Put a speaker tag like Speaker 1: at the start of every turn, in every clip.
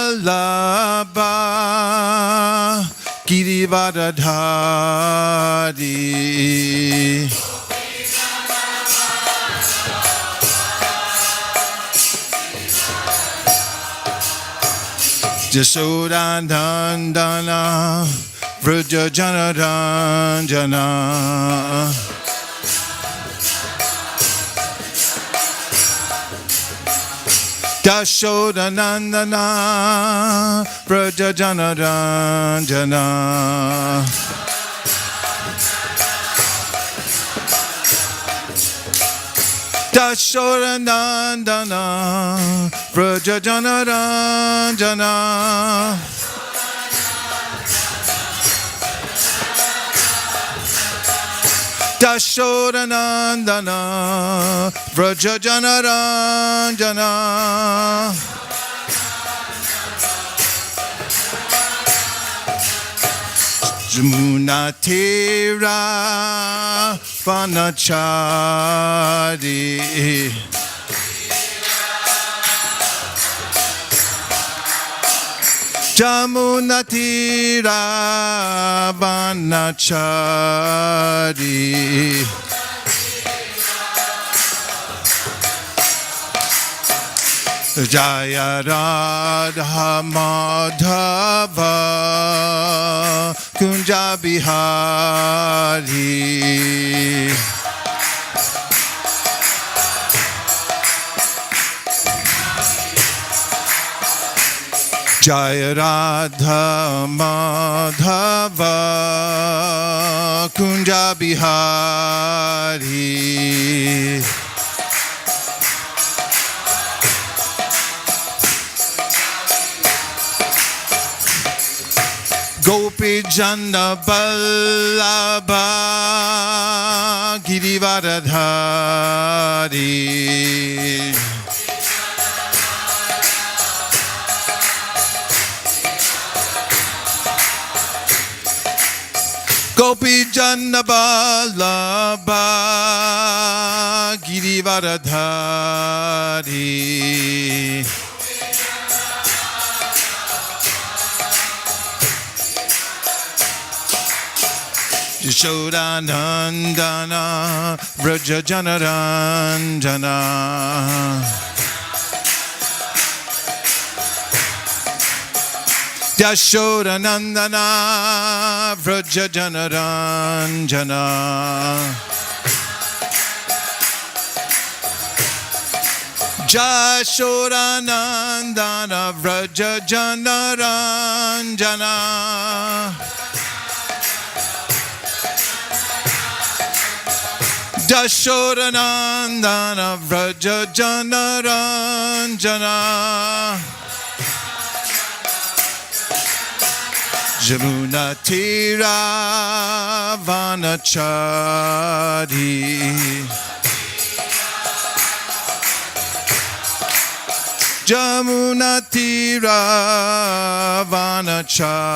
Speaker 1: Vallabha Girivardhari Jasodandana Vrajajanaranjana Dashodanandana Vrajajanaranjana Dashodanandana Vrajajanaranjana Dashodanandana Vrajajanaranjana Jamunatira Vanachari Jamunatira Vanachari Jaya Radha Madhava Kunja Bihari Jaya Radha Madhava Kunja Bihari Gopi Jana Ballabha Girivardhari Gopi Jana Ballabha Girivardhari Yashodanandana Vrajajanaranjana Yashodanandana Vrajajanaranjana Yashodanandana Vrajajanaranjana Dashodanandana Vrajajanaranjana Jamunatira Vanachari Jamunatira Vanachari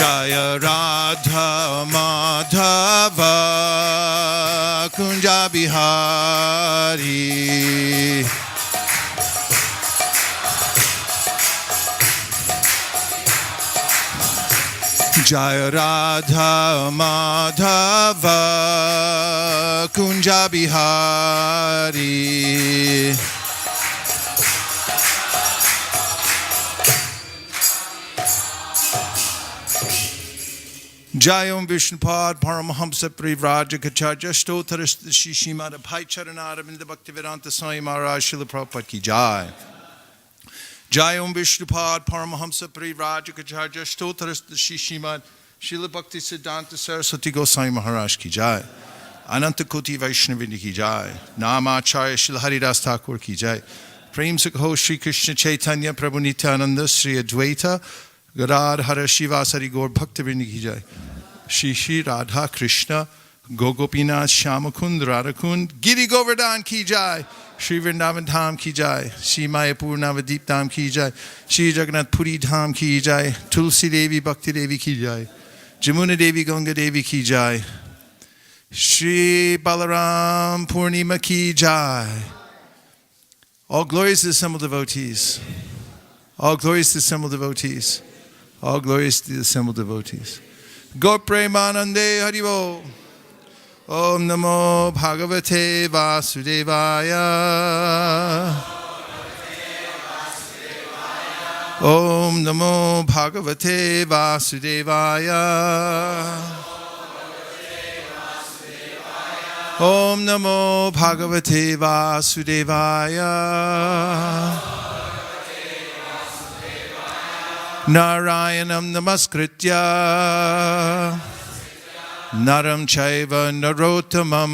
Speaker 1: Jaya Radha Madhava Kunja Bihari Jaya Radha Madhava Kunja Bihari Jayam Vishnupad Paramahamsa Privrajacacharya Stotaras Shishimada Bhai Charanaravinda Bhaktivedanta Swami Maharaj Srila Prabhupada Ki Jai. Jayam Vishnupad Paramahamsa Privrajacacharya Stotaras Shishimad Srila Bhakti Siddhanta Saraswati Goswami Maharaj Ki Jai. Ananta Koti Vaishnavini Ki Jai. Namacharya Srila Haridas Thakur Ki Jai. Prem Sukho Sri Krishna Chaitanya Prabhu Nityananda Sri Advaita Gadadhara Shivasari Gaur Bhaktivinoda Ki Jai. Shri Shri Radha Krishna Gogopinath Shyamakund Radhakund Giri Govardhan Ki Jai. Shri Vrindavan Dham Ki Jai. Shri Mayapur Navadip Dham Ki Jai. Shri Jagannath Puri Dham Ki Jai. Tulsi Devi Bhakti Devi Ki Jai. Jamuna Devi Ganga Devi Ki Jai. Shri Balaram Purnima Ki Jai. All glories to the assembled devotees. All glories to the assembled devotees. All glories to the assembled devotees. Go Premanande Haribo. Om Namo Bhagavate Vasudevaya. Om Namo Bhagavate Vasudevaya. Om Namo Bhagavate Vasudevaya. Narayanam Namaskritya Naram Chaiva Narottamam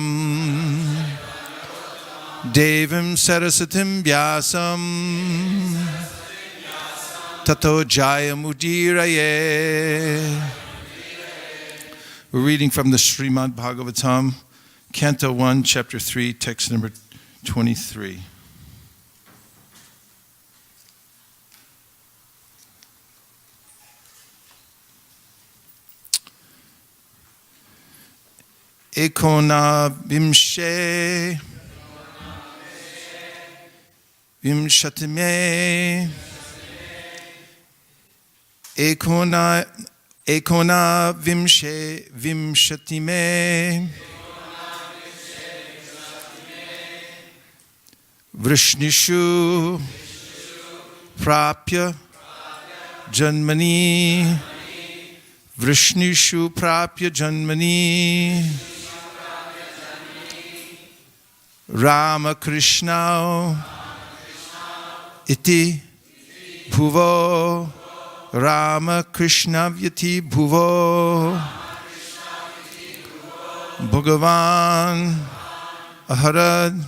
Speaker 1: Devim Sarasatim Vyasam Tato Jayamudiraye. We're reading from the Srimad Bhagavatam, Canto 1, Chapter 3, text number 23. Ekona Vimshe Vimshatime Ekona Vimshe Vimshatime Vrishnishu Prapya Janmani Vrishnishu Prapya Janmani Rama Krishna Iti Bhuvo Rama Krishna Vyati Bhuvo Bhagavan Aharad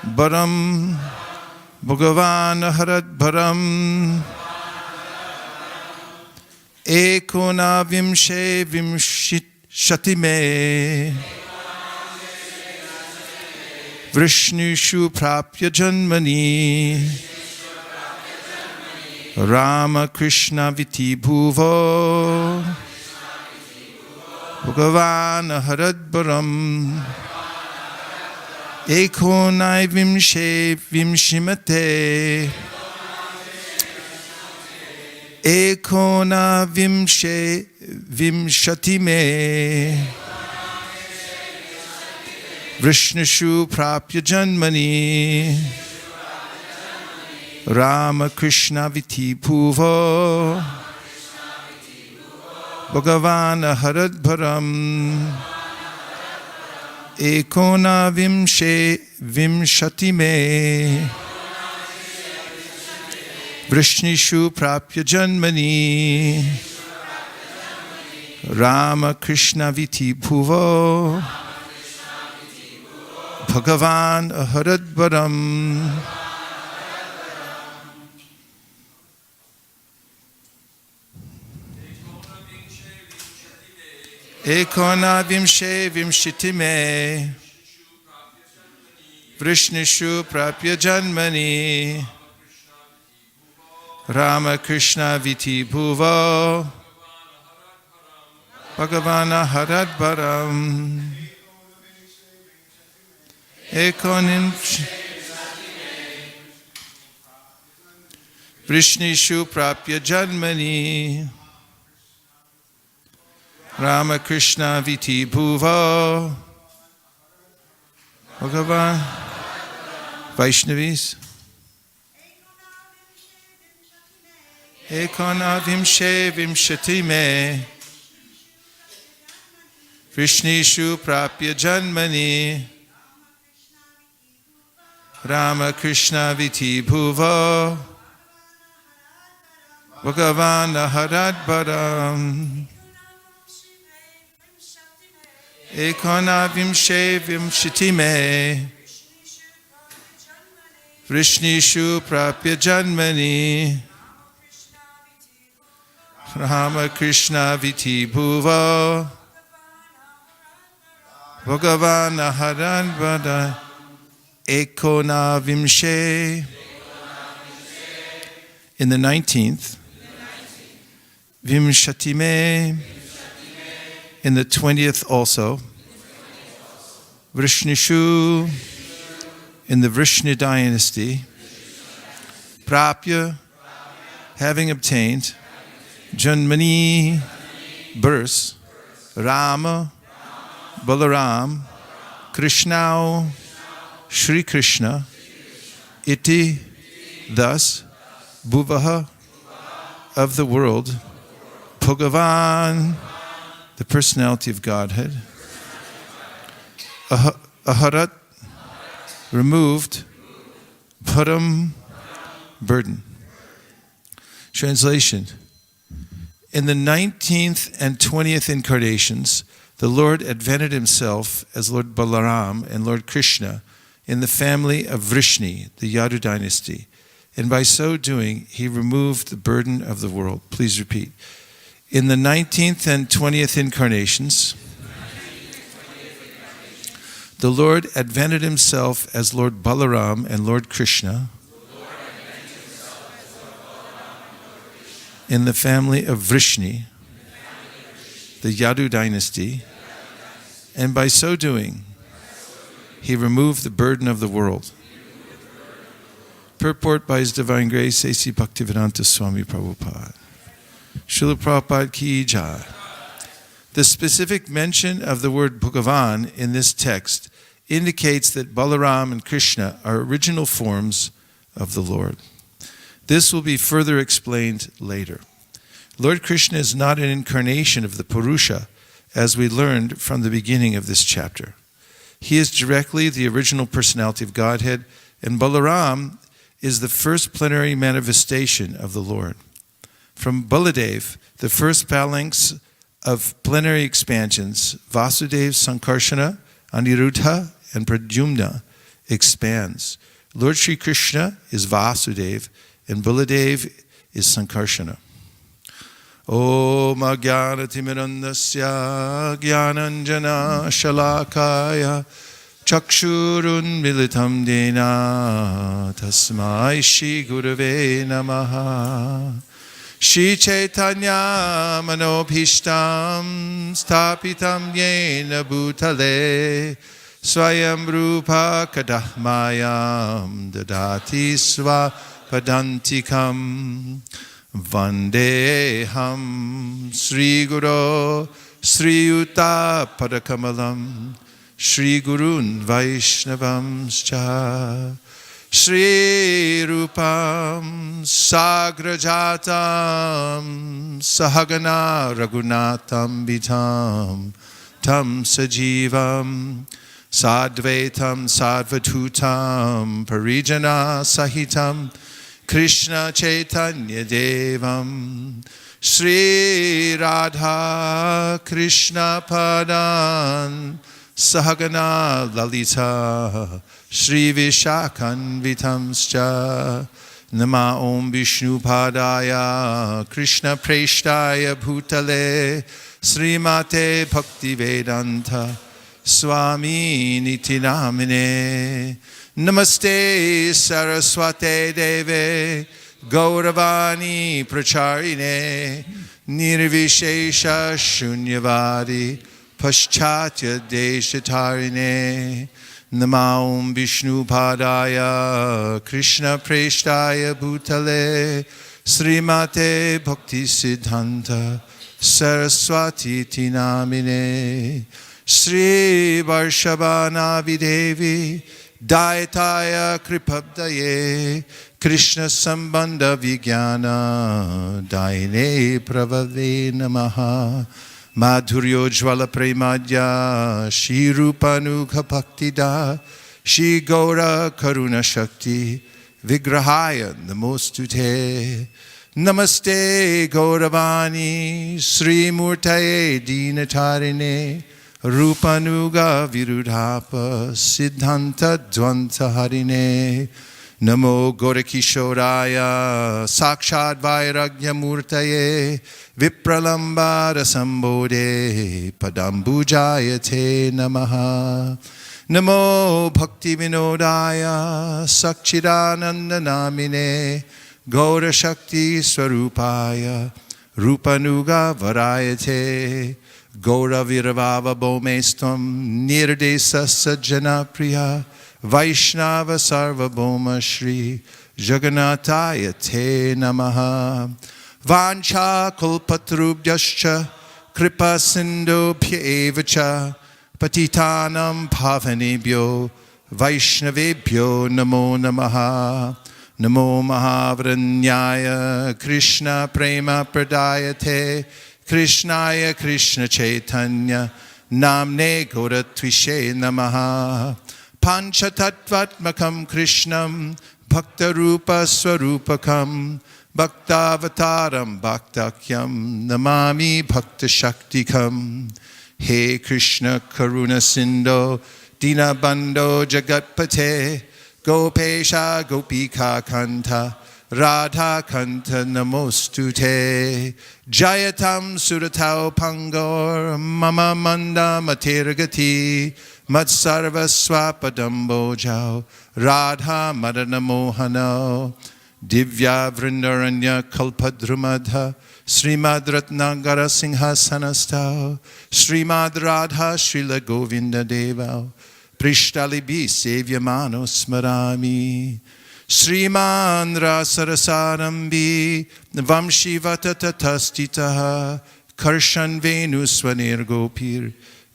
Speaker 1: Baram Bhagavan Aharad Baram Ekona Vimshe Vimshatime Vrishnishu Prapya Janmani Rama Krishna Viti Bhuvo Bhagavan Aharad Baram Ekonai Vimshe Vimshimate Ekona Vimshe Vimshatime Vrishnishu Prapya Janmani Rama Krishna Viti Bhuvo Bhagavan Aharad Bharam Ekona Vimshe Vimshatime Vrishnishu Prapya Janmani Rama Krishna Viti Bhuvo Bhagavan Aharad Baram. Ekona Vimshe Vimshitime Vrishnishu Prapya Janmani Rama Krishna Viti Bhuvo Bhagavan Aharad Baram. Ekonim Vrishnishu Prapya Janmani Rama Krishna Viti Bhuvo Bhagavan. Vaishnavis. Ekona Vimshe Vimshatime Vrishnishu Prapya Janmani Rama Krishna Viti Bhuvo Bhagavan Aharad Baram. Ekona Vimshe Vimshatime Vrishnishu Prapya Janmani Rama Krishna Viti Bhuvo Bhagavan Aharad Baram. Ekona Vimshe. In the 19th, Vimshatime. In the 20th also, Vrishnishu, in the Vrishni dynasty, Prapya, having obtained, Janmani, birth, Rama, Balaram, Krishnau, Shri Krishna, Iti, thus, Bhuvaha, of the world, Bhagavan, the personality of Godhead, Aharat, removed, Param, burden. Translation. In the 19th and 20th incarnations, the Lord advented himself as Lord Balaram and Lord Krishna in the family of Vrishni, the Yadu dynasty, and by so doing, he removed the burden of the world. Please repeat. In the 19th and 20th incarnations, the Lord advented himself as Lord Balaram and Lord Krishna in the family of Vrishni, the Yadu dynasty, and by so doing, he removed the burden of the world. Purport by His Divine Grace, A.C. Bhaktivedanta Swami Prabhupada. Srila Prabhupada Ki Jai. The specific mention of the word Bhagavan in this text indicates that Balaram and Krishna are original forms of the Lord. This will be further explained later. Lord Krishna is not an incarnation of the Purusha, as we learned from the beginning of this chapter. He is directly the original personality of Godhead, and Balaram is the first plenary manifestation of the Lord. From Baladev, the first phalanx of plenary expansions, Vasudev, Sankarshana, Aniruddha, and Pradyumna expands. Lord Sri Krishna is Vasudev, and Baladev is Sankarshana. Om Ajnanatimirandasya Jnananjana Shalakaya Chakshurun Militam Dena Tasmai Shri Gurave Namaha. Shri Chaitanya Manobhishtam Stapitam Yena Bhutale Swayam Rupa Kadahmayam Dadati Swapadantikam Vandeham Sri Guru Sri Yuta Padakamalam Shri Gurun Vaishnavam Scha Shri Rupam Sagrajatam Sahagana Raghunatam Vitam Tam Sajivam Sadvaitam Sadvatutam Parijana Sahitam Krishna Chaitanya Devam Shri Radha Krishna Padan Sahagana Lalita Shri Vishakan Vitamscha Nama Om Vishnu Padaya Krishna Preshtaya Bhutale Srimate Bhakti Vedanta Swami Niti Namine Namaste Saraswate Deve Gauravani Pracharine Nirvishesha Shunyavadi Paschatya Deshatarine Nama Om Vishnu Padaya Krishna Preshtaya Bhutale Srimate Bhakti Siddhanta Saraswati Tinamine Shri Varshabhana Videvi Daitaya Kripabdaye Krishna Sambandha Vijnana Daine Pravade Namaha Madhuryo Jvala Premadya Shri Rupanukha Bhaktida Shri Gaura Karuna Shakti Vigrahaya Namostute Namaste Gauravani Sri Murtaye Dinatarine Rupanuga Virudhapa Siddhanta Dvanta Harine Namo Gorakishoraya Sakshad Vairagya Murtaye Vipralambara Sambode Padambujayate Namaha Namo Bhakti Vinodaya Sakchidananda Namine Gaura Shakti Swarupaya Rupanuga Varayate Gauraviravava Bhomestam Nirdesa Sajjana Priya Vaishnava Sarvabhoma Shri Jagannataya Te Namaha Vancha Kulpatrubhyascha Kripa Sindhubhya Evacha Patitanam Pavanebhyo Vaishnavebhyo Namo Namaha Namo Mahavranyaya Krishna Prema Pradayate Krishnaya Krishna Chaitanya Namne Gauratvishe Namaha Panchatattvatmakam Krishnam Bhakta Rupa Swarupakam Bhaktavataram Bhaktakyam Namami Bhakta Shaktikam He Krishna Karuna Sindho Dinabandho Jagatpate Gopesha Gopika Kanta Radha Kanta Namostute Jayatam Suratao Pangor Mama Manda Materagati Matsarva Swapadambo Jao Radha Madana Mohano Divya Vrindaranya Kalpadrumadha Srimad Ratnagara Singhasanastao Srimad Radha Srila Govinda Devao Prishtalibi Sevyamano Smarami Sriman Rasarasarambi Vamshivatatastitaha Karshan Venuswanir Gopir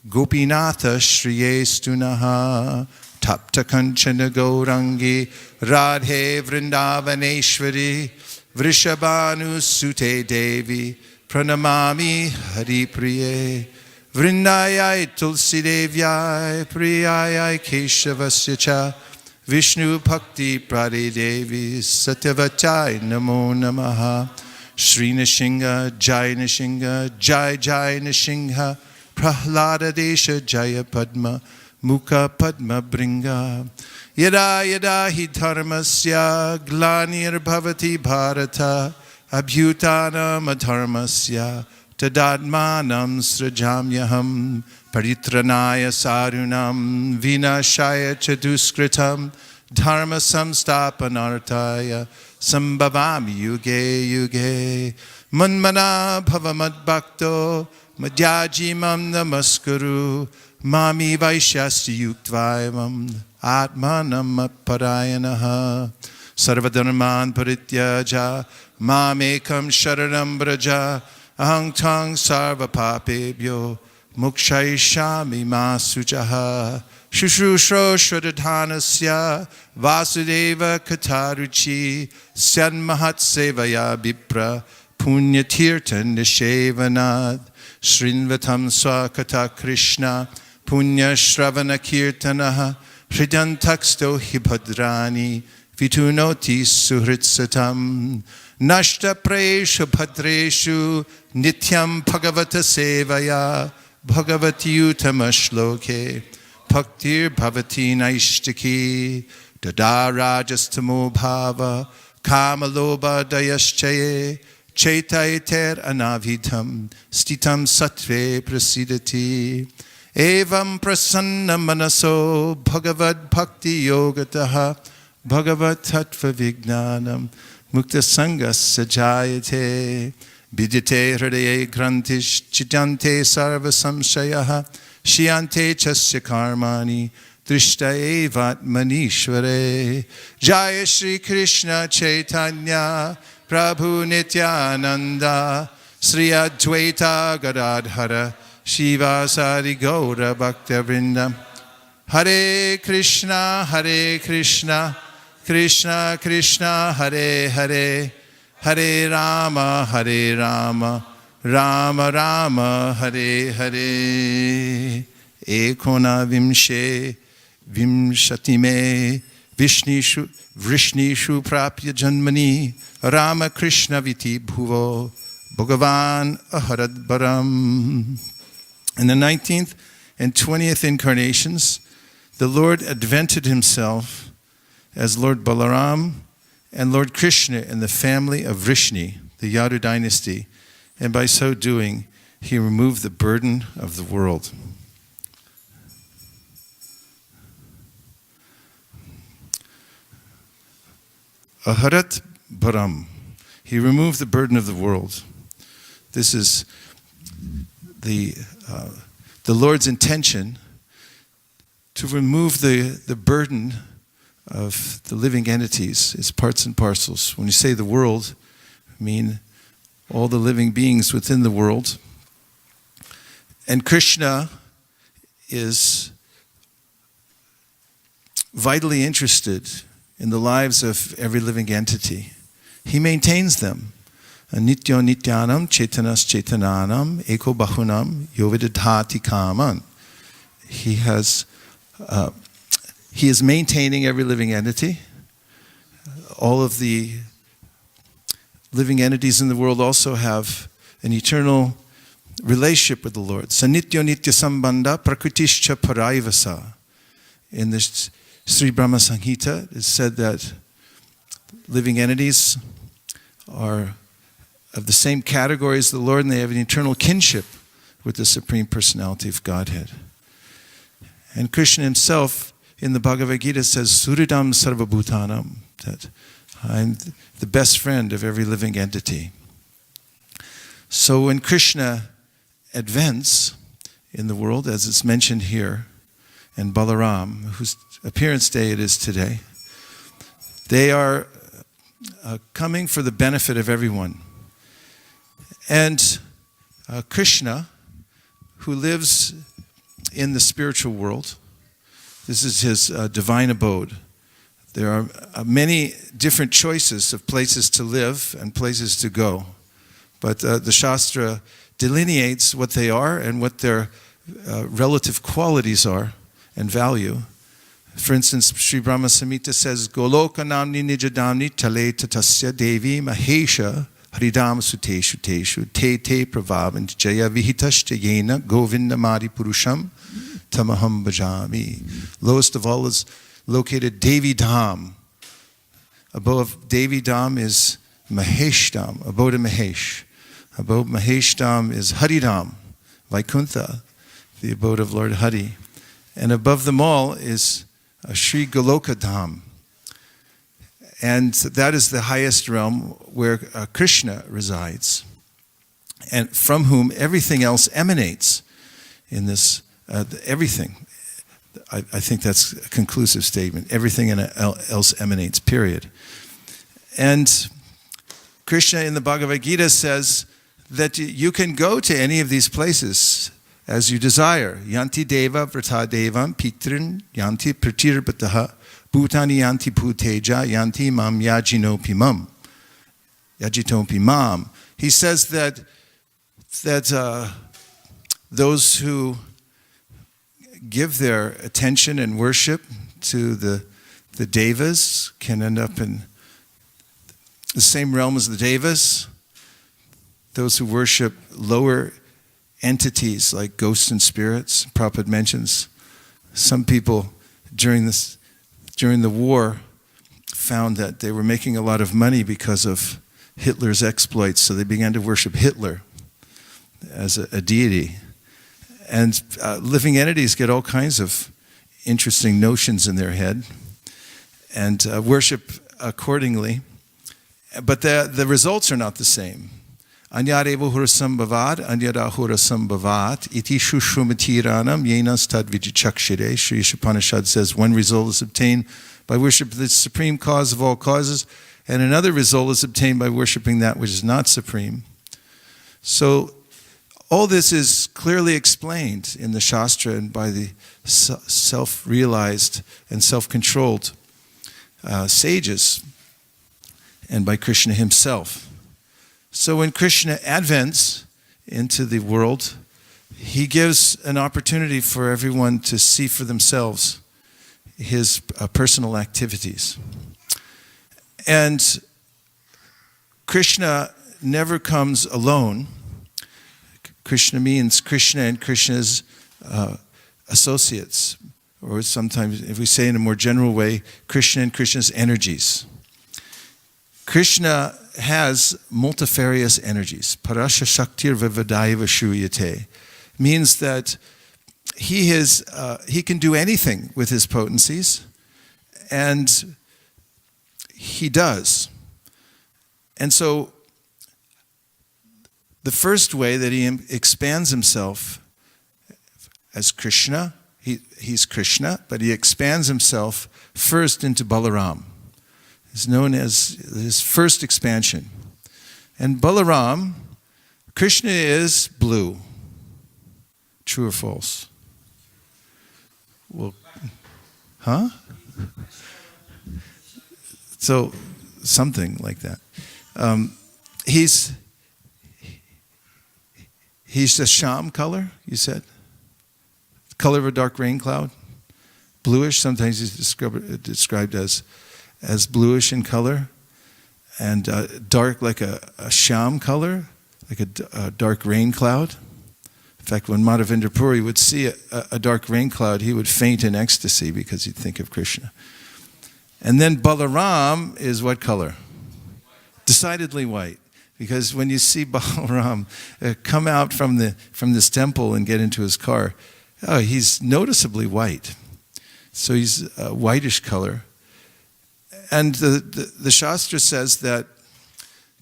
Speaker 1: Gopinatha Shriyestunaha Tapta Kanchana Gaurangi Radhe Vrindavaneshwari Vrishabhanu Sute Devi Pranamami Hari Priye Vrindayai Tulsi Devyai Priyayai Keshavasya Cha Vishnu Bhakti Prade Devi Satyavachai Namo Namaha Shri Nishinga Jai Nishinga Jai Jai Nishinga Prahlada Desha Jaya Padma Mukha Padma Bringa Yada Yada Hi Dharmasya Glanir Bhavati Bharata Abhyutanam Adharmasya Tadadmanam Srajamyaham Paritranaya Sarunam Vinashaya Chaduskritam Dharma Samstapanartaya Sambhavami Yuge Yuge Manmana Bhavamad Bhakto Madhyajimam Namaskuru Mami Vaishyasti Yuktvaimam Atmanam Parayanaha Sarvadharman Parityaja Mamekam Sharanam Braja Ahang Tang Sarva Papebhyo Mukshayishami Masujaha Shushushro Shradhanasya Vasudeva Kataruchi Syanmahat Sevaya Bipra Punyatirtan Nishevanad Srinvatam Swakata Krishna Punya Shravana Kirtanaha Hridantaksto Hibhadrani Vitunoti Suhritsatam Nashta Preshu Bhadreshu Nityam Bhagavata Sevaya Bhagavati Utamashloke Bhaktir Bhavati Naishtaki Dada Rajastamo Bhava Kamaloba Dayaschaye Chaitaiter Anavidham Stitam Satve Prasidati Evam Prasanna Manaso Bhagavad Bhakti Yogataha Bhagavad Tattva Vignanam Mukta Sangas Sajayate Bidite Hridaye Grantish Chitante Sarva Samshayaha Shiante Chasya Karmani Drishta Evat Manishware Jaya Shri Krishna Chaitanya Prabhu Nityananda Sri Advaita Gadadhara Shiva Sari Gaura Bhakta Vrinda Hare Krishna Krishna Krishna Hare Hare Hare Rama Rama Rama Hare Hare Ekona Vimshe Vimshatime Vrishnishu Prapya Janmani Rama Krishna Viti Bhuvo Bhagavan Aharad Baram. In the 19th and 20th incarnations, the Lord advented himself as Lord Balaram and Lord Krishna in the family of Vrishni, the Yadu dynasty, and by so doing, he removed the burden of the world. Aharat Baram. He removed the burden of the world. This is the the Lord's intention to remove the burden of the living entities, its parts and parcels. When you say the world, I mean all the living beings within the world. And Krishna is vitally interested in the lives of every living entity. He maintains them. Nityo nityanam chetanas chetananam eko bahunam yovidadhati kaman. He is maintaining every living entity. All of the living entities in the world also have an eternal relationship with the Lord. Sanityo nitya sambandha prakritischa paraivasa. In the Sri Brahma Samhita, it is said that living entities are of the same category as the Lord, and they have an eternal kinship with the Supreme Personality of Godhead. And Krishna himself in the Bhagavad Gita says, Suridam Sarvabhutanam, that I'm the best friend of every living entity. So when Krishna advents in the world, as it's mentioned here, and Balarama, whose appearance day it is today, they are coming for the benefit of everyone. And Krishna, who lives in the spiritual world, this is his divine abode. There are many different choices of places to live and places to go. But the Shastra delineates what they are and what their relative qualities are and value. For instance, Sri Brahma Samhita says, Goloka namni nijadamni tale tatasya devi mahesha haridam suteshu teshu te te pravavan jaya vihitashta yena govindamadi purusham tamaham bhajami. Lowest of all is located Devi Dham. Above Devi Dham is Mahesh Dham, abode of Mahesh. Above Mahesh Dham is Haridham, Vaikuntha, the abode of Lord Hari. And above them all is Sri Goloka Dham. And that is the highest realm where Krishna resides, and from whom everything else emanates in this, everything. I think that's a conclusive statement. Everything else emanates, period. And Krishna in the Bhagavad Gita says that you can go to any of these places as you desire. Yanti deva vrata devam pitrin yanti pratirbataha bhutani yanti bhuteja yanti mam yajinopi mam. Yajitopi mam. He says that those who give their attention and worship to the devas can end up in the same realm as the devas. Those who worship lower entities like ghosts and spirits, Prabhupada mentions, some people during the war found that they were making a lot of money because of Hitler's exploits, so they began to worship Hitler as a deity. And living entities get all kinds of interesting notions in their head and worship accordingly. But the results are not the same. Anyadeva hurasambhavad, anyada hurasambhavat, iti shushumatiranam yenas tad vijichakshire. Sri Upanishad says one result is obtained by worship of the supreme cause of all causes, and another result is obtained by worshiping that which is not supreme. So all this is clearly explained in the Shastra and by the self-realized and self-controlled sages and by Krishna himself. So when Krishna advents into the world, he gives an opportunity for everyone to see for themselves his personal activities. And Krishna never comes alone. Krishna means Krishna and Krishna's associates, or sometimes, if we say in a more general way, Krishna and Krishna's energies. Krishna has multifarious energies. Parasha Shaktir Vivadaiva Shuyate means that he can do anything with his potencies, and he does. And so the first way that he expands himself as Krishna. He's Krishna, but he expands himself first into Balaram. It's known as his first expansion. And Balaram, Krishna is blue. True or false? Well, huh? So, something like that. He's the sham color, you said? Color of a dark rain cloud? Bluish, sometimes he's described as bluish in color. And dark like a sham color, like a dark rain cloud. In fact, when Madhavendra Puri would see a dark rain cloud, he would faint in ecstasy because he'd think of Krishna. And then Balaram is what color? Decidedly white. Because when you see Balaram come out from this temple and get into his car, he's noticeably white. So he's a whitish color. And the Shastra says that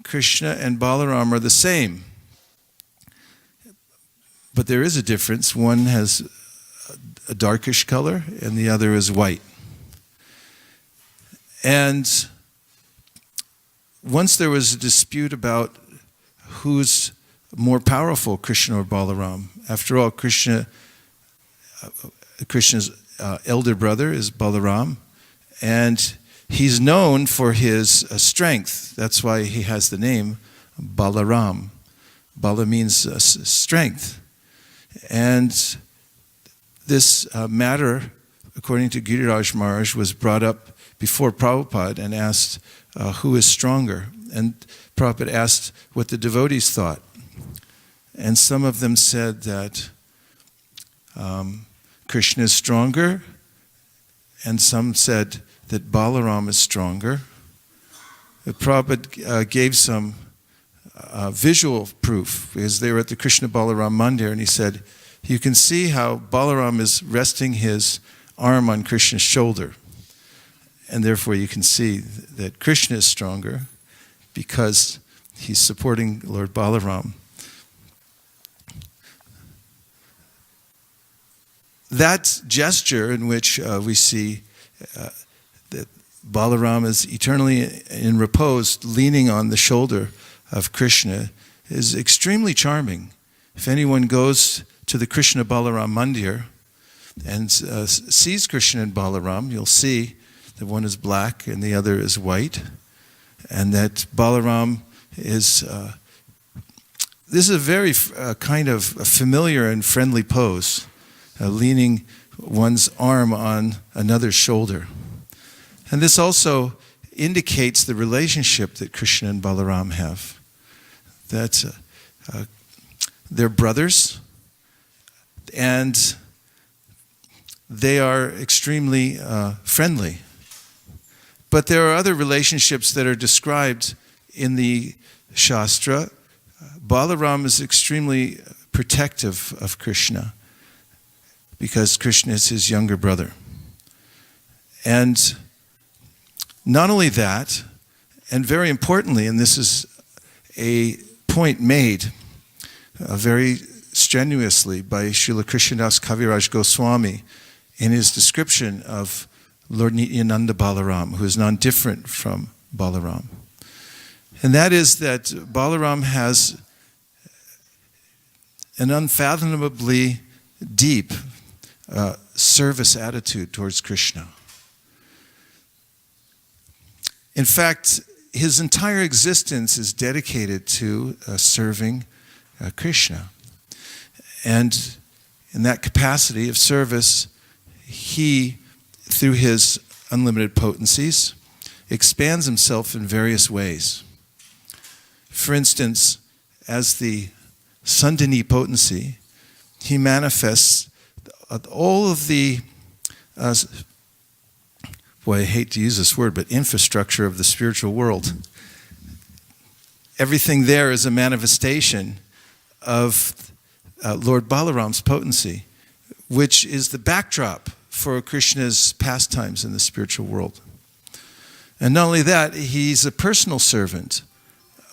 Speaker 1: Krishna and Balaram are the same. But there is a difference. One has a darkish color and the other is white. And once there was a dispute about who's more powerful, Krishna or Balaram. After all, Krishna's elder brother is Balaram, and he's known for his strength. That's why he has the name Balaram. Bala means strength. And this matter, according to Giriraj Maharaj, was brought up before Prabhupada and asked who is stronger. And Prabhupada asked what the devotees thought. And some of them said that Krishna is stronger, and some said that Balaram is stronger. But Prabhupada gave some visual proof, because they were at the Krishna Balaram Mandir, and he said, you can see how Balaram is resting his arm on Krishna's shoulder. And therefore you can see that Krishna is stronger because he's supporting Lord Balaram. That gesture in which we see that Balaram is eternally in repose, leaning on the shoulder of Krishna, is extremely charming. If anyone goes to the Krishna Balaram Mandir and sees Krishna and Balaram, you'll see that one is black and the other is white, and that Balaram is, this is a very kind of a familiar and friendly pose, leaning one's arm on another's shoulder. And this also indicates the relationship that Krishna and Balaram have. That they're brothers, and they are extremely friendly. But there are other relationships that are described in the Shastra. Balaram is extremely protective of Krishna because Krishna is his younger brother. And not only that, and very importantly, and this is a point made very strenuously by Srila Krishnadas Kaviraj Goswami in his description of Lord Nityananda Balaram, who is non-different from Balaram. And that is that Balaram has an unfathomably deep service attitude towards Krishna. In fact, his entire existence is dedicated to serving Krishna. And in that capacity of service, he, through his unlimited potencies, expands himself in various ways. For instance, as the Sandhini potency, he manifests all of the, I hate to use this word, but infrastructure of the spiritual world. Everything there is a manifestation of Lord Balaram's potency, which is the backdrop for Krishna's pastimes in the spiritual world. And not only that, he's a personal servant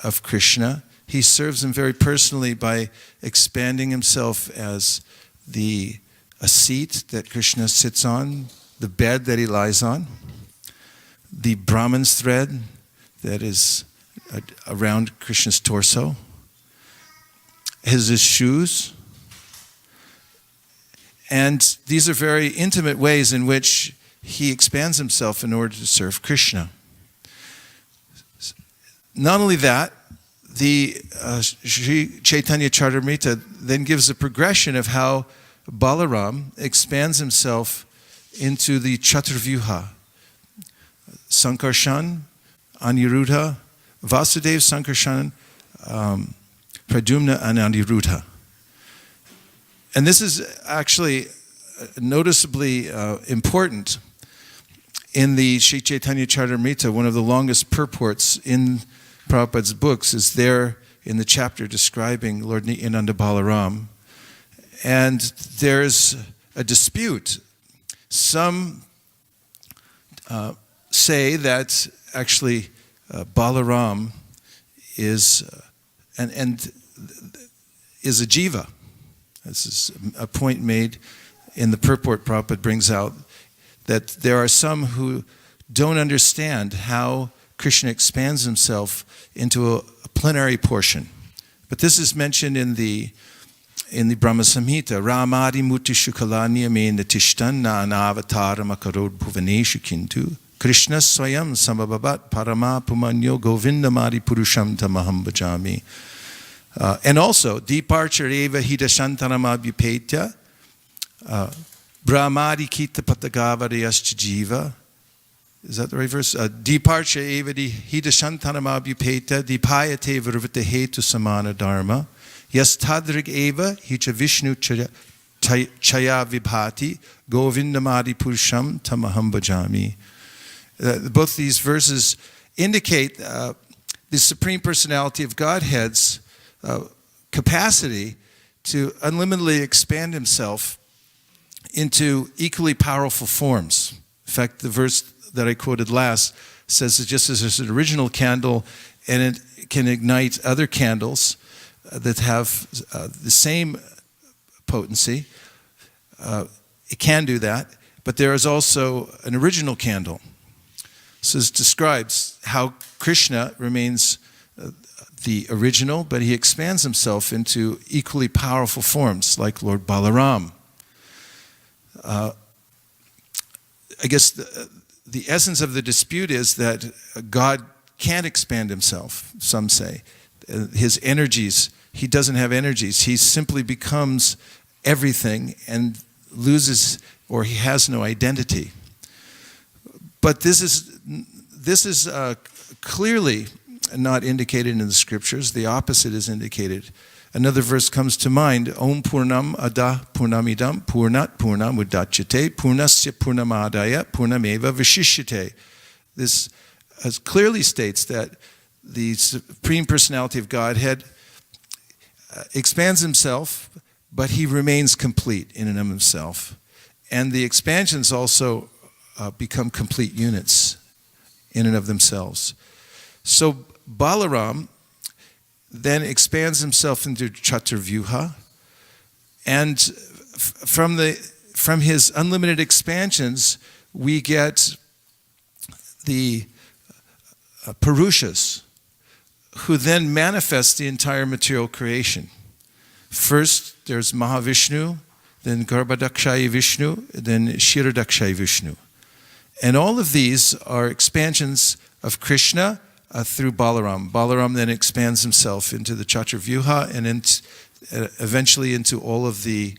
Speaker 1: of Krishna. He serves him very personally by expanding himself as the a seat that Krishna sits on, the bed that he lies on, the Brahman's thread that is around Krishna's torso, his shoes. And these are very intimate ways in which he expands himself in order to serve Krishna. Not only that, the Sri Chaitanya Charitamrita then gives a progression of how Balaram expands himself into the Chaturvyuha. Sankarshan, Aniruddha, Vasudev, Sankarshan, Pradyumna, and Aniruddha. And this is actually noticeably important in the Sri Chaitanya Charitamrita. One of the longest purports in Prabhupada's books is there in the chapter describing Lord Nityananda Balaram. And there's a dispute. Some say that actually Balaram is is a jiva. This is a point made in the purport Prabhupada brings out, that there are some who don't understand how Krishna expands himself into a plenary portion. But this is mentioned in the Brahma Samhita. Ramadi muti shukala niyamena tishtan na anavataram akarod bhuvaneshu kintu Krishna swayam samababat parama pumanyo govindamadi purusham tamaham bhajami. And also, Departure eva hidashantanam abhyupetya brahmadi kita patagavarayascha jiva. Is that the right verse? Departure eva hidashantanam abhyupetya dipayate varvita hetu samana dharma yastadrig eva hicha vishnu chaya vibhati govindamadi purusham tamaham bhajami. Both these verses indicate the Supreme Personality of Godhead's capacity to unlimitedly expand himself into equally powerful forms. In fact, the verse that I quoted last says that just as there's an original candle and it can ignite other candles that have the same potency, it can do that, but there is also an original candle. So this describes how Krishna remains the original, but he expands himself into equally powerful forms, like Lord Balaram. I guess the essence of the dispute is that God can't expand himself, some say. His energies, he doesn't have energies. He simply becomes everything and loses, or he has no identity. But this is clearly not indicated in the scriptures. The opposite is indicated. Another verse comes to mind, Om Purnam Ada Purnamidam Purnat Purnam Udachyate Purnasya Purnamadaya Purnameva Vishishyate. This clearly states that the Supreme Personality of Godhead expands himself, but he remains complete in and of himself. And the expansions also become complete units in and of themselves. So Balaram then expands himself into Chaturvyuha, and from his unlimited expansions, we get the Purushas, who then manifest the entire material creation. First, there's Mahavishnu, then Garbhadakshayi Vishnu, then Shiradakshayi Vishnu. And all of these are expansions of Krishna through Balaram. Balaram then expands himself into the Chaturvyuha and eventually into all of the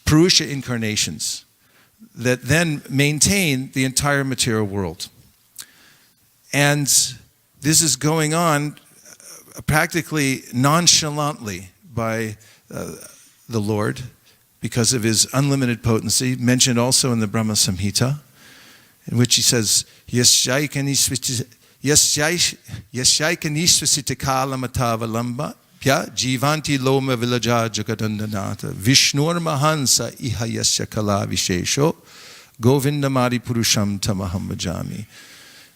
Speaker 1: Purusha incarnations that then maintain the entire material world. And this is going on practically nonchalantly by the Lord because of his unlimited potency, mentioned also in the Brahma Samhita, in which he says, Yasyaika nishvasita kalamatava lamba pya jivanti loma vilaja jagadandanata vishnur mahansa iha yasya kala vishesho govindamadi purusham tamaham bhajami.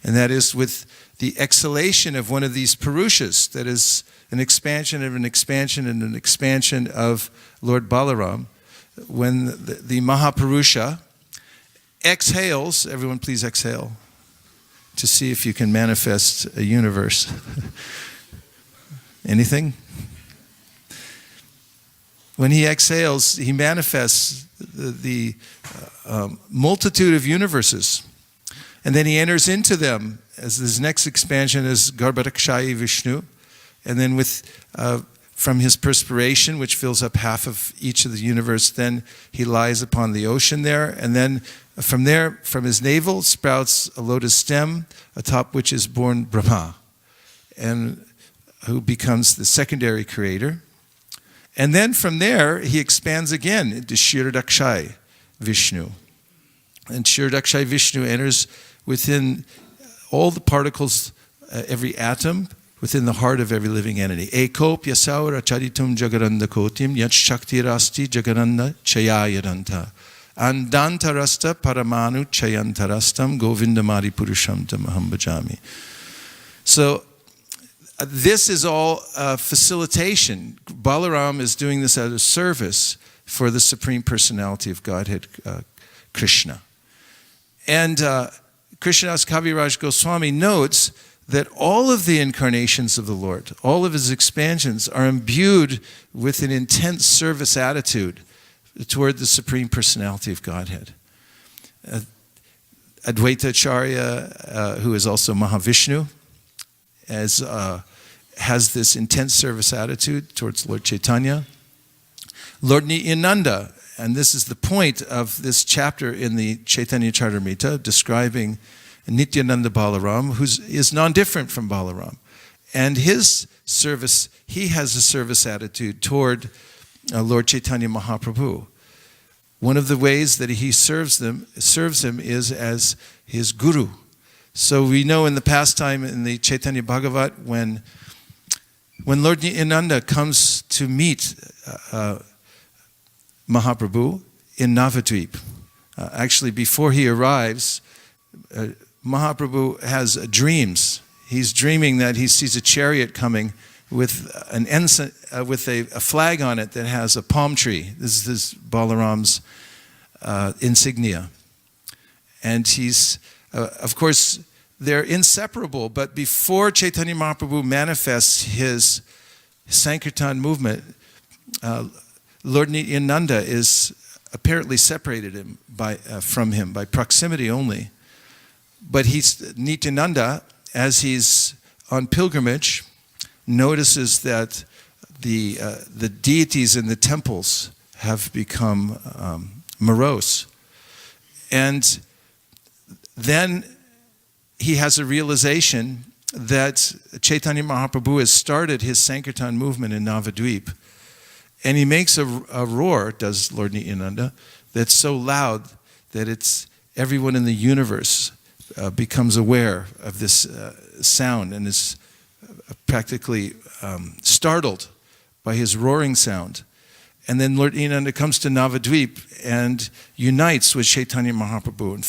Speaker 1: And that is with the exhalation of one of these Purushas, that is an expansion of an expansion and an expansion of Lord Balaram, when the Mahapurusha exhales, everyone please exhale, to see if you can manifest a universe. Anything? When he exhales, he manifests the multitude of universes. And then he enters into them as his next expansion is Garbhadakshayi Vishnu. And then from his perspiration, which fills up half of each of the universe, then he lies upon the ocean there. And then from there, from his navel, sprouts a lotus stem, atop which is born Brahma, and who becomes the secondary creator. And then from there, he expands again into Kshirodakshayi Vishnu. And Kshirodakshayi Vishnu enters within all the particles, every atom, within the heart of every living entity. Ekop yasaur acharitum jagaranda kotim yat shaktirasti jagaranda chayayadanta. Andantarasta paramanu chayantarastam govindamari purusham tamaham bhajami. So this is all facilitation. Balarama is doing this out of service for the Supreme Personality of Godhead, Krishna. And Krishnadas Kaviraj Goswami notes that all of the incarnations of the Lord, all of his expansions, are imbued with an intense service attitude toward the Supreme Personality of Godhead. Advaita Acharya, who is also Mahavishnu, has this intense service attitude towards Lord Chaitanya. Lord Nityananda, and this is the point of this chapter in the Chaitanya Charitamrita, describing Nityananda Balaram, who is non-different from Balaram. And his service, he has a service attitude toward Lord Chaitanya Mahaprabhu. One of the ways that he serves him is as his guru. So we know in the pastime in the Chaitanya Bhagavat, when Lord Nityananda comes to meet Mahaprabhu in Navadvip, actually before he arrives, Mahaprabhu has dreams. He's dreaming that he sees a chariot coming with an ensign, with a flag on it that has a palm tree. This is Balaram's insignia. And he's, of course, they're inseparable, but before Chaitanya Mahaprabhu manifests his Sankirtan movement, Lord Nityananda is apparently separated from him by proximity only. But Nityananda, as he's on pilgrimage, notices that the deities in the temples have become morose. And then he has a realization that Chaitanya Mahaprabhu has started his Sankirtan movement in Navadvip. And he makes a roar, does Lord Nityananda, that's so loud that everyone in the universe becomes aware of this sound and is practically startled by his roaring sound. And then Lord Nityananda comes to Navadvip and unites with Chaitanya Mahaprabhu. In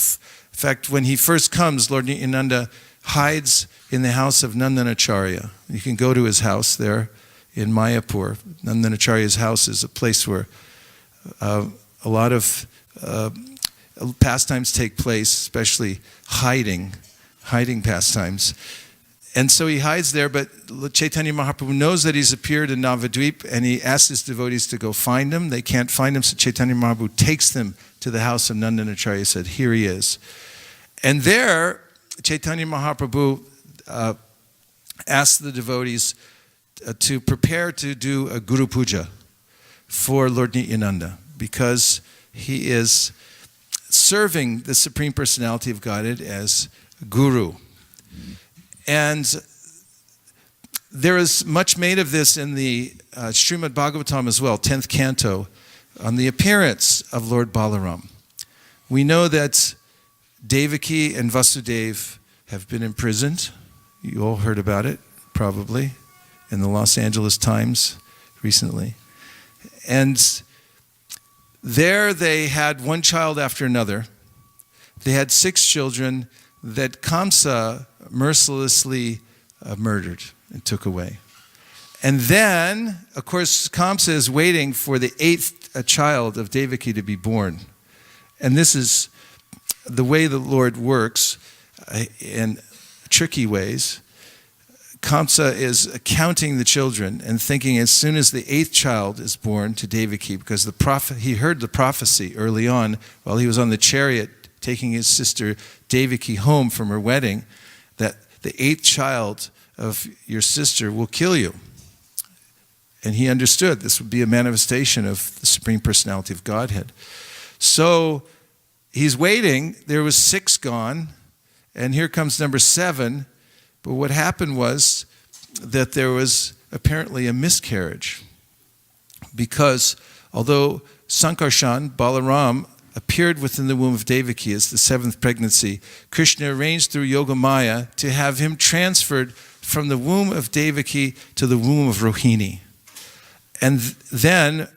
Speaker 1: fact, when he first comes, Lord Nityananda hides in the house of Nandanacharya. You can go to his house there in Mayapur. Nandanacharya's house is a place where a lot of pastimes take place, especially hiding pastimes. And so he hides there, but Chaitanya Mahaprabhu knows that he's appeared in Navadvip, and he asks his devotees to go find him. They can't find him, so Chaitanya Mahaprabhu takes them to the house of Nandanacharya. He said, here he is. And there, Chaitanya Mahaprabhu asked the devotees to prepare to do a Guru Puja for Lord Nityananda, because he is serving the Supreme Personality of Godhead as Guru. And there is much made of this in the Srimad Bhagavatam as well, 10th canto, on the appearance of Lord Balaram. We know that Devaki and Vasudev have been imprisoned. You all heard about it, probably, in the Los Angeles Times recently. And there they had one child after another. They had 6 children that Kamsa mercilessly murdered and took away. And then, of course, Kamsa is waiting for the 8th a child of Devaki to be born. And this is the way the Lord works in tricky ways. Kamsa is counting the children and thinking as soon as the 8th child is born to Devaki, because he heard the prophecy early on while he was on the chariot taking his sister Devaki home from her wedding, that the 8th child of your sister will kill you. And he understood this would be a manifestation of the Supreme Personality of Godhead. So he's waiting. There was 6 gone, and here comes number 7. But what happened was that there was apparently a miscarriage, because although Sankarshan, Balaram, appeared within the womb of Devaki as the 7th pregnancy, Krishna arranged through Yogamaya to have him transferred from the womb of Devaki to the womb of Rohini. And then,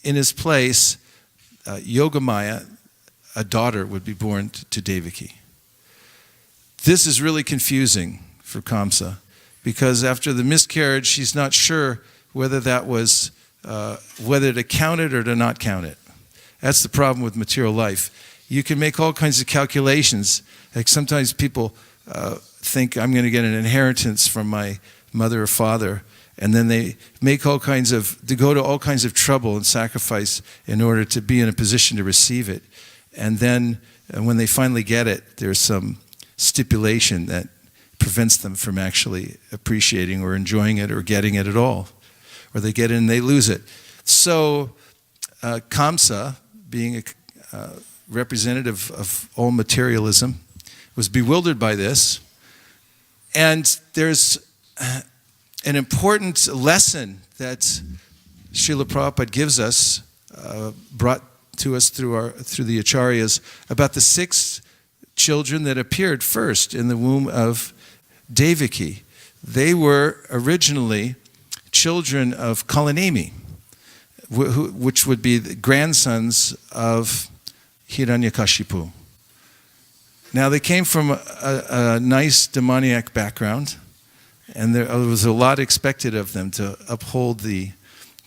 Speaker 1: in his place, Yogamaya, a daughter, would be born to Devaki. This is really confusing for Kamsa, because after the miscarriage, she's not sure whether that was, whether to count it or to not count it. That's the problem with material life. You can make all kinds of calculations. Like sometimes people think, I'm going to get an inheritance from my mother or father, and then they make all kinds of, to go to all kinds of trouble and sacrifice in order to be in a position to receive it. And then when they finally get it, there's some stipulation that prevents them from actually appreciating or enjoying it or getting it at all. Or they get it and they lose it. So Kamsa, being a representative of all materialism, was bewildered by this. And there's an important lesson that Srila Prabhupada gives us, brought to us through the Acharyas, about the 6 children that appeared first in the womb of Devaki. They were originally children of Kalanemi, which would be the grandsons of Hiranyakashipu. Now they came from a nice demoniac background, and there was a lot expected of them to uphold the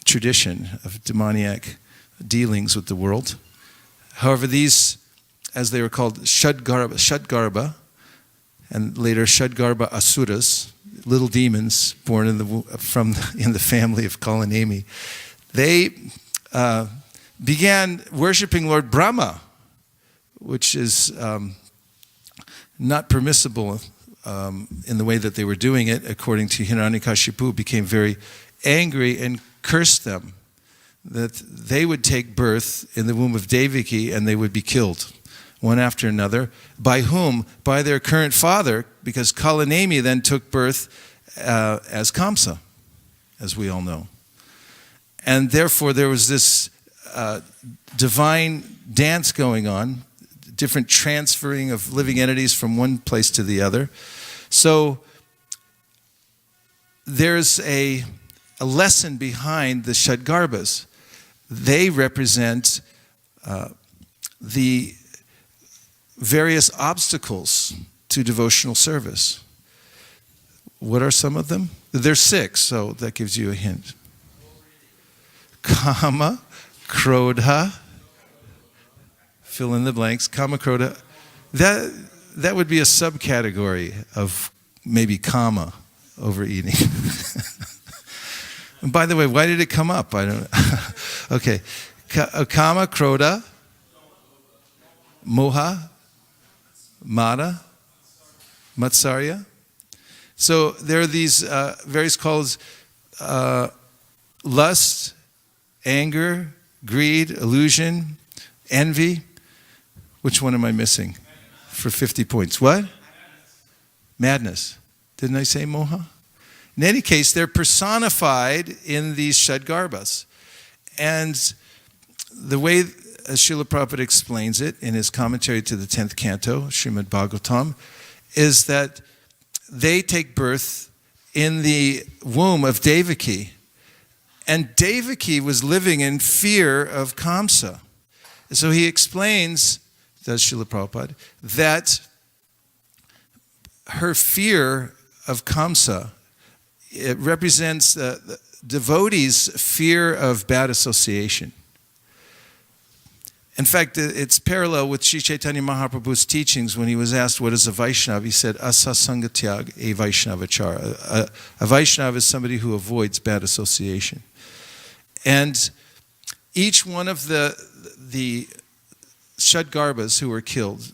Speaker 1: tradition of demoniac dealings with the world. However, these, as they were called, Shadgarbha, and later Shadgarbha Asuras, little demons born in the family of Kalanemi, they began worshiping Lord Brahma, which is not permissible in the way that they were doing it. According to Hiranyakashipu, became very angry and cursed them, that they would take birth in the womb of Devaki and they would be killed, one after another. By whom? By their current father, because Kalanemi then took birth as Kamsa, as we all know. And therefore there was this divine dance going on, different transferring of living entities from one place to the other. So there's a lesson behind the Shadgarbhas. They represent the various obstacles to devotional service. What are some of them? There's 6, so that gives you a hint. Kama, Krodha, fill in the blanks, Kama, Krodha. That would be a subcategory of maybe Kama, overeating. And by the way, why did it come up? I don't know. Okay. Kama, Krodha, Moha, Mada, Matsarya. So there are these various calls: lust, anger, greed, illusion, envy. Which one am I missing for 50 points? What? Madness. Didn't I say moha? In any case, they're personified in these Shadgarbhas. And the way Srila Prabhupada explains it in his commentary to the 10th canto, Srimad Bhagavatam, is that they take birth in the womb of Devaki. And Devaki was living in fear of Kamsa. So he explains, does Srila Prabhupada, that her fear of Kamsa, it represents devotees' fear of bad association. In fact, it's parallel with Sri Chaitanya Mahaprabhu's teachings when he was asked what is a Vaishnava. He said, Asasangatyag e Vaishnavachara. A Vaishnava is somebody who avoids bad association. And each one of the Shadgarbhas who were killed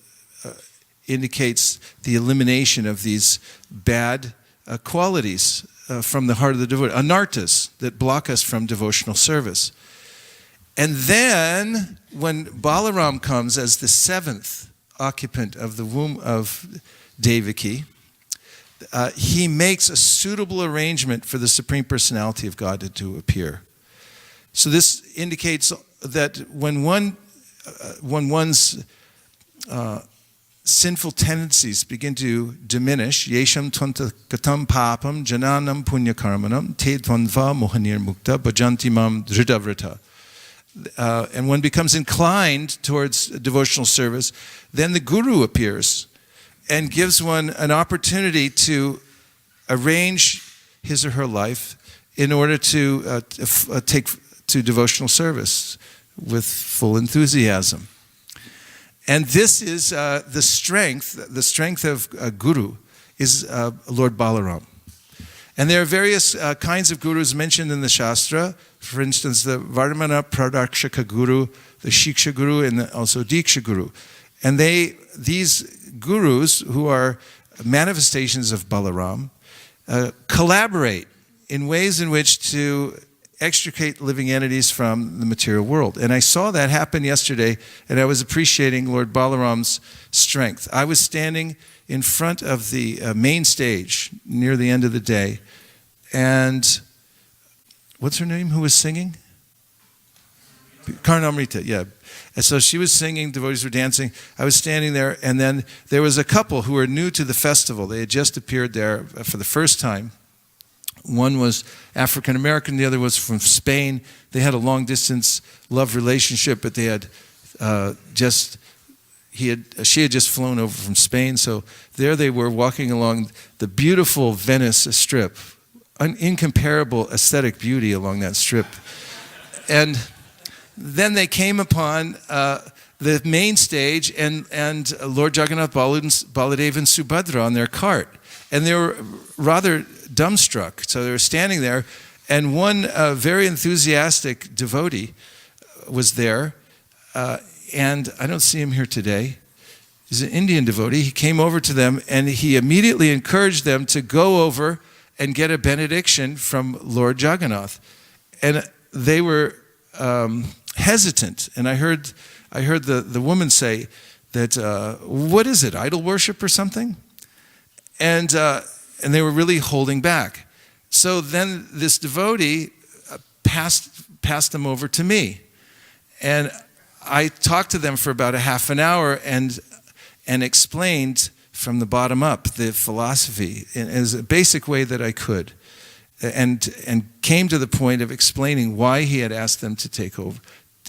Speaker 1: indicates the elimination of these bad qualities from the heart of the devotee, anartas that block us from devotional service. And then, when Balaram comes as the seventh occupant of the womb of Devaki, he makes a suitable arrangement for the Supreme Personality of God to appear. So this indicates that when one's sinful tendencies begin to diminish, yesham tvantakatam papam jananam punyakarmanam te tvandva mohanir mukta bhajanti mam dhridavrata. And one becomes inclined towards devotional service, then the guru appears and gives one an opportunity to arrange his or her life in order to take to devotional service with full enthusiasm. And this is the strength of a guru is Lord Balaram. And there are various kinds of gurus mentioned in the Shastra. For instance, the Vardhamana Pradakshaka Guru, the Shiksha Guru, and also Diksha Guru. And these gurus, who are manifestations of Balaram, collaborate in ways in which to extricate living entities from the material world. And I saw that happen yesterday, and I was appreciating Lord Balaram's strength. I was standing in front of the main stage near the end of the day, and what's her name who was singing? Karnamrita, yeah. And so she was singing, devotees were dancing. I was standing there, and then there was a couple who were new to the festival. They had just appeared there for the first time. One was African American, the other was from Spain. They had a long distance love relationship, but they had she had just flown over from Spain. So there they were walking along the beautiful Venice Strip, an incomparable aesthetic beauty along that strip. And then they came upon the main stage and Lord Jagannath, Baladev, and Subhadra on their cart. And they were rather dumbstruck. So they were standing there, and one very enthusiastic devotee was there, and I don't see him here today. He's an Indian devotee. He came over to them, and he immediately encouraged them to go over and get a benediction from Lord Jagannath. And they were hesitant. And I heard the woman say that, what is it, idol worship or something? And they were really holding back. So then this devotee passed them over to me. And I talked to them for about a half an hour and explained from the bottom up the philosophy in as a basic way that I could, and came to the point of explaining why he had asked them to take over,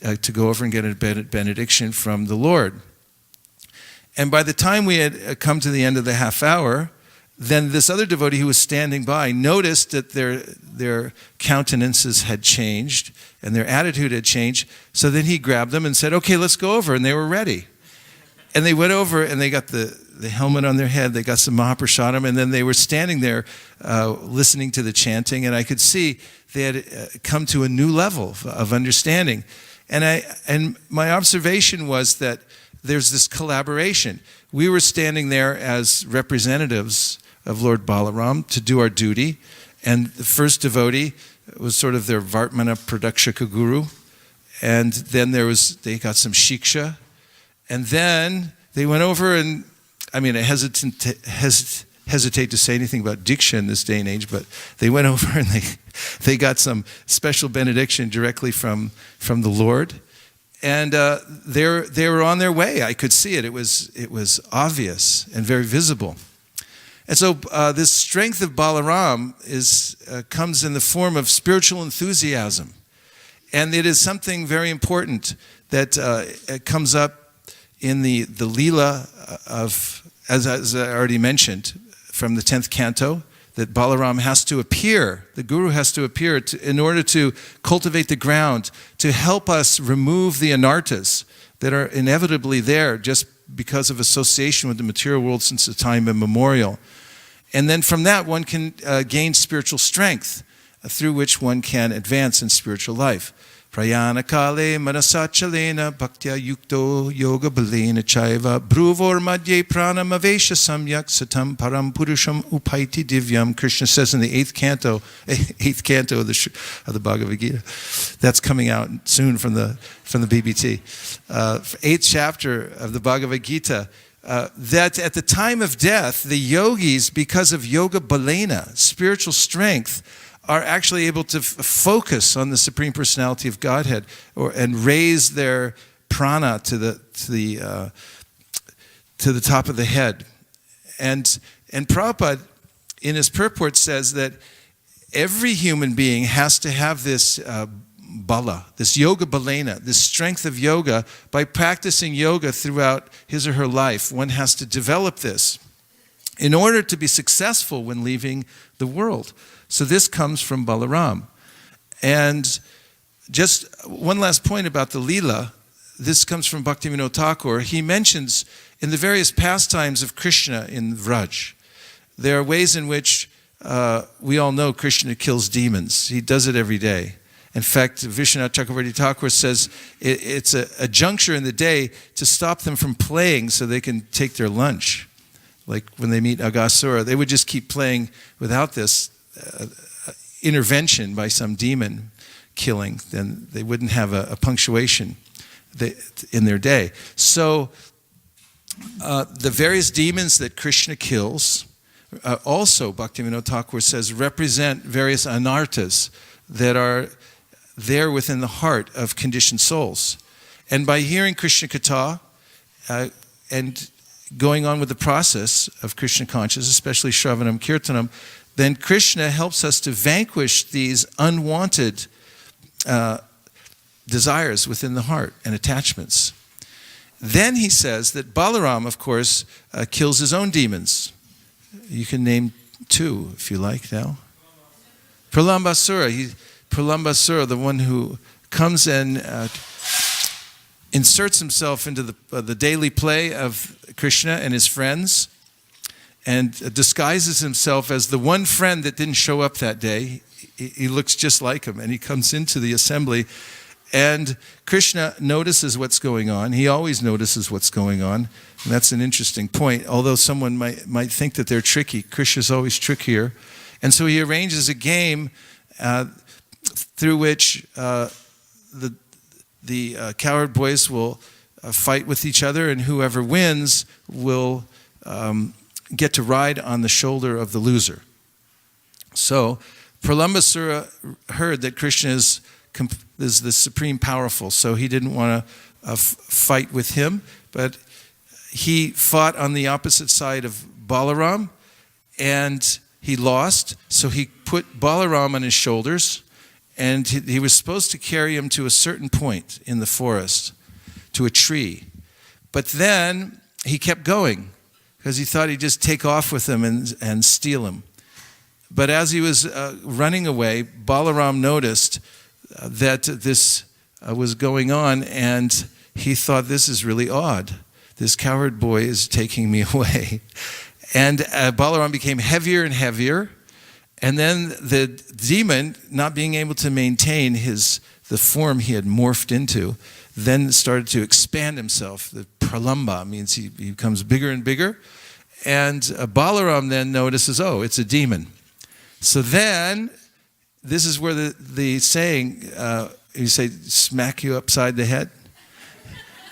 Speaker 1: to go over and get a benediction from the Lord. And by the time we had come to the end of the half hour, then this other devotee who was standing by noticed that their countenances had changed and their attitude had changed. So then he grabbed them and said, okay, let's go over. And they were ready. And they went over and they got the helmet on their head. They got some Mahaprasadam. And then they were standing there listening to the chanting. And I could see they had come to a new level of understanding. And my observation was that there's this collaboration. We were standing there as representatives of Lord Balaram to do our duty, and the first devotee was sort of their Vartmana Pradakshaka Guru, and then they got some Shiksha, and then they went over and, I mean, I hesitate to say anything about Diksha in this day and age, but they went over and they got some special benediction directly from the Lord. And they were on their way. I could see it. It was obvious and very visible. And so this strength of Balaram comes in the form of spiritual enthusiasm. And it is something very important that comes up in the Leela of, as I already mentioned, from the 10th canto, that Balaram has to appear, the Guru has to appear in order to cultivate the ground, to help us remove the anarthas that are inevitably there just because of association with the material world since the time immemorial. And then from that one can gain spiritual strength through which one can advance in spiritual life. Prayana kale manasachalena bhaktya yukto yoga balena chaiva bruvor madhye pranam avesha samyak satam param purusham upaiti divyam. Krishna says in the eighth canto of the Bhagavad Gita. That's coming out soon from the BBT. Eighth chapter of the Bhagavad Gita. That at the time of death, the yogis, because of yoga balena, spiritual strength, are actually able to focus on the Supreme Personality of Godhead and raise their prana to the top of the head. And Prabhupada, in his purport, says that every human being has to have this bala, this yoga balena, this strength of yoga. By practicing yoga throughout his or her life, one has to develop this in order to be successful when leaving the world. So this comes from Balaram. And just one last point about the Leela. This comes from Bhaktivinoda Thakur. He mentions in the various pastimes of Krishna in Vraj, there are ways in which we all know Krishna kills demons. He does it every day. In fact, Vishwanath Chakravarti Thakur says it's a juncture in the day to stop them from playing so they can take their lunch. Like when they meet Aghasura, they would just keep playing without this intervention by some demon killing. Then they wouldn't have a punctuation in their day. So the various demons that Krishna kills also, Bhaktivinoda Thakur says, represent various anarthas that are there within the heart of conditioned souls. And by hearing Krishna Katha and going on with the process of Krishna consciousness, especially Shravanam Kirtanam, then Krishna helps us to vanquish these unwanted desires within the heart and attachments. Then he says that Balaram, of course, kills his own demons. You can name two if you like now. Pralambasura. Pralambasura, the one who comes and inserts himself into the daily play of Krishna and his friends, and disguises himself as the one friend that didn't show up that day. He looks just like him, and he comes into the assembly, and Krishna notices what's going on. He always notices what's going on, and that's an interesting point. Although someone might think that they're tricky, Krishna's always trickier. And so he arranges a game through which the cowherd boys will fight with each other, and whoever wins will get to ride on the shoulder of the loser. So Pralambasura heard that Krishna is the supreme powerful, so he didn't want to fight with him, but he fought on the opposite side of Balaram, and he lost, so he put Balaram on his shoulders, and he was supposed to carry him to a certain point in the forest, to a tree. But then he kept going, because he thought he'd just take off with him and steal him. But as he was running away, Balaram noticed that this was going on, and he thought, this is really odd. This cowherd boy is taking me away. And Balaram became heavier and heavier, and then the demon, not being able to maintain the form he had morphed into, then started to expand himself. The pralamba means he becomes bigger and bigger, and Balaram then notices, oh, it's a demon. So then, this is where the saying, you say, smack you upside the head.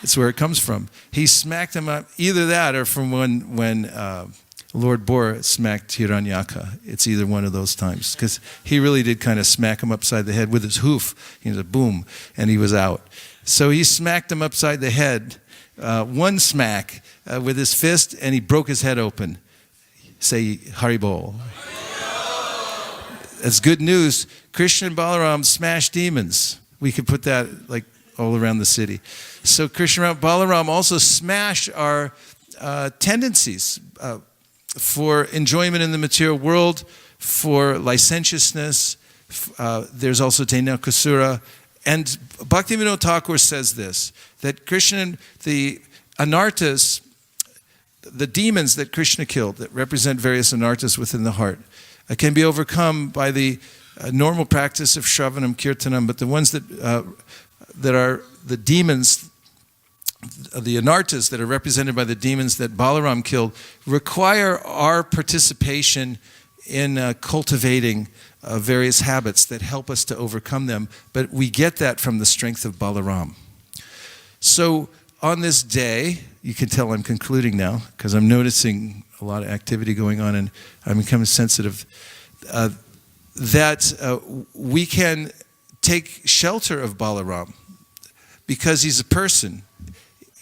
Speaker 1: That's where it comes from. He smacked him up, either that or from when Lord Bora smacked Hiranyaka. It's either one of those times, because he really did kind of smack him upside the head with his hoof. He was a boom, and he was out. So he smacked him upside the head, one smack with his fist, and he broke his head open. Say Haribol. That's good news. Krishna and Balaram smashed demons. We could put that like all around the city. So Krishna and Balaram also smash our tendencies for enjoyment in the material world, for licentiousness. There's also Tenakasura. And Bhaktivinoda Thakur says this, that Krishna, the anarthas, the demons that Krishna killed, that represent various anarthas within the heart, can be overcome by the normal practice of Shravanam, Kirtanam, but the ones that are the demons, the anarthas that are represented by the demons that Balaram killed, require our participation in cultivating various habits that help us to overcome them, but we get that from the strength of Balaram. So on this day, you can tell I'm concluding now because I'm noticing a lot of activity going on and I'm becoming sensitive, that we can take shelter of Balaram because he's a person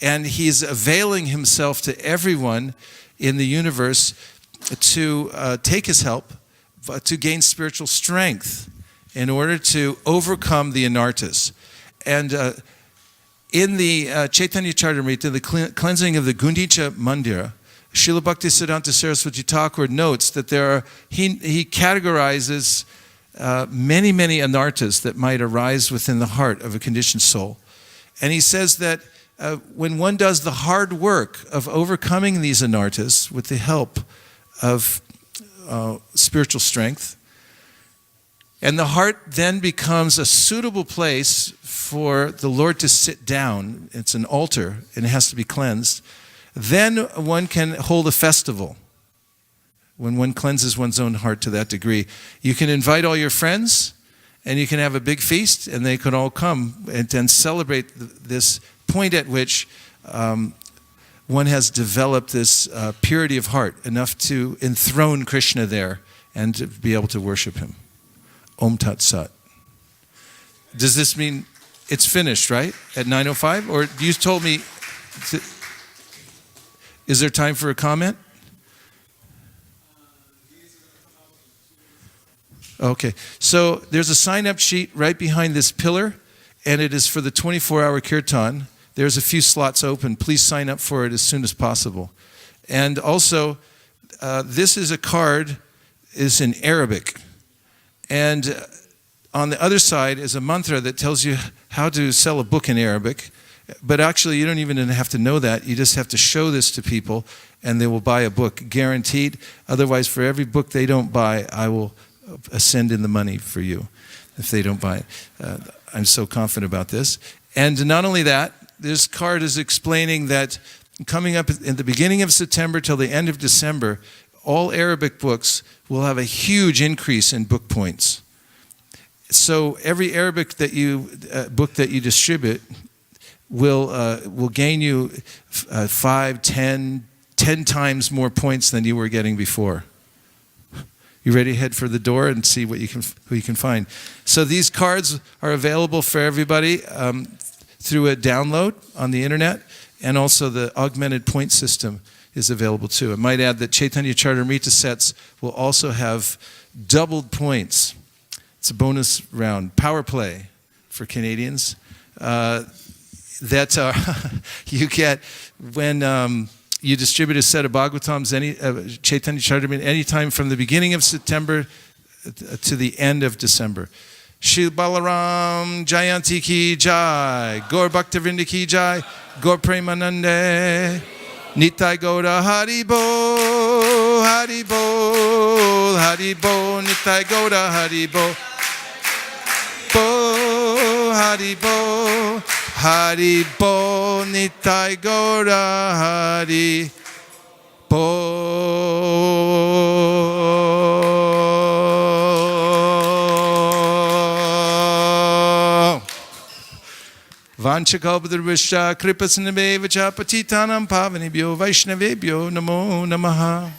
Speaker 1: and he's availing himself to everyone in the universe to take his help, to gain spiritual strength in order to overcome the anarthas. And in the Chaitanya Charitamrita, the cleansing of the Gundicha Mandira, Srila Bhaktisiddhanta Saraswati Thakur notes that he categorizes many, many anarthas that might arise within the heart of a conditioned soul. And he says that when one does the hard work of overcoming these anarthas with the help of spiritual strength, and the heart then becomes a suitable place for the Lord to sit down. It's an altar and it has to be cleansed. Then one can hold a festival when one cleanses one's own heart to that degree. You can invite all your friends and you can have a big feast and they can all come and celebrate this point at which one has developed this purity of heart enough to enthrone Krishna there and to be able to worship him. Om Tat Sat. Does this mean it's finished, right? At 9:05? Or you told me, is there time for a comment? Okay. So there's a sign-up sheet right behind this pillar, and it is for the 24-hour kirtan. There's a few slots open. Please sign up for it as soon as possible. And also, this is a card, is in Arabic. And on the other side is a mantra that tells you how to sell a book in Arabic. But actually, you don't even have to know that. You just have to show this to people, and they will buy a book, guaranteed. Otherwise, for every book they don't buy, I will send in the money for you if they don't buy it. I'm so confident about this. And not only that, this card is explaining that coming up in the beginning of September till the end of December, all Arabic books will have a huge increase in book points. So every Arabic book that you distribute will gain you 5, 10 times more points than you were getting before. You ready to head for the door and see who you can find? So these cards are available for everybody through a download on the internet, and also the augmented point system is available too. I might add that Chaitanya Charitamrita sets will also have doubled points. It's a bonus round, power play for Canadians, that you get when you distribute a set of Bhagavatams, Chaitanya Charitamrita, anytime from the beginning of September to the end of December. Shri Balaram Jayanti ki jai, Gaur Bhaktivinoda ki jai, Gaur Premanande, Nitai Gaura Haribo, Haribo, Haribo, Nitai Gaura Haribo, Bo, Haribo, Haribo, Nitai Gaura Haribo. Vanchakalpadurvishya kripasinabhevacha patitanam pavanibhyo vaishnavebhyo namo namaha.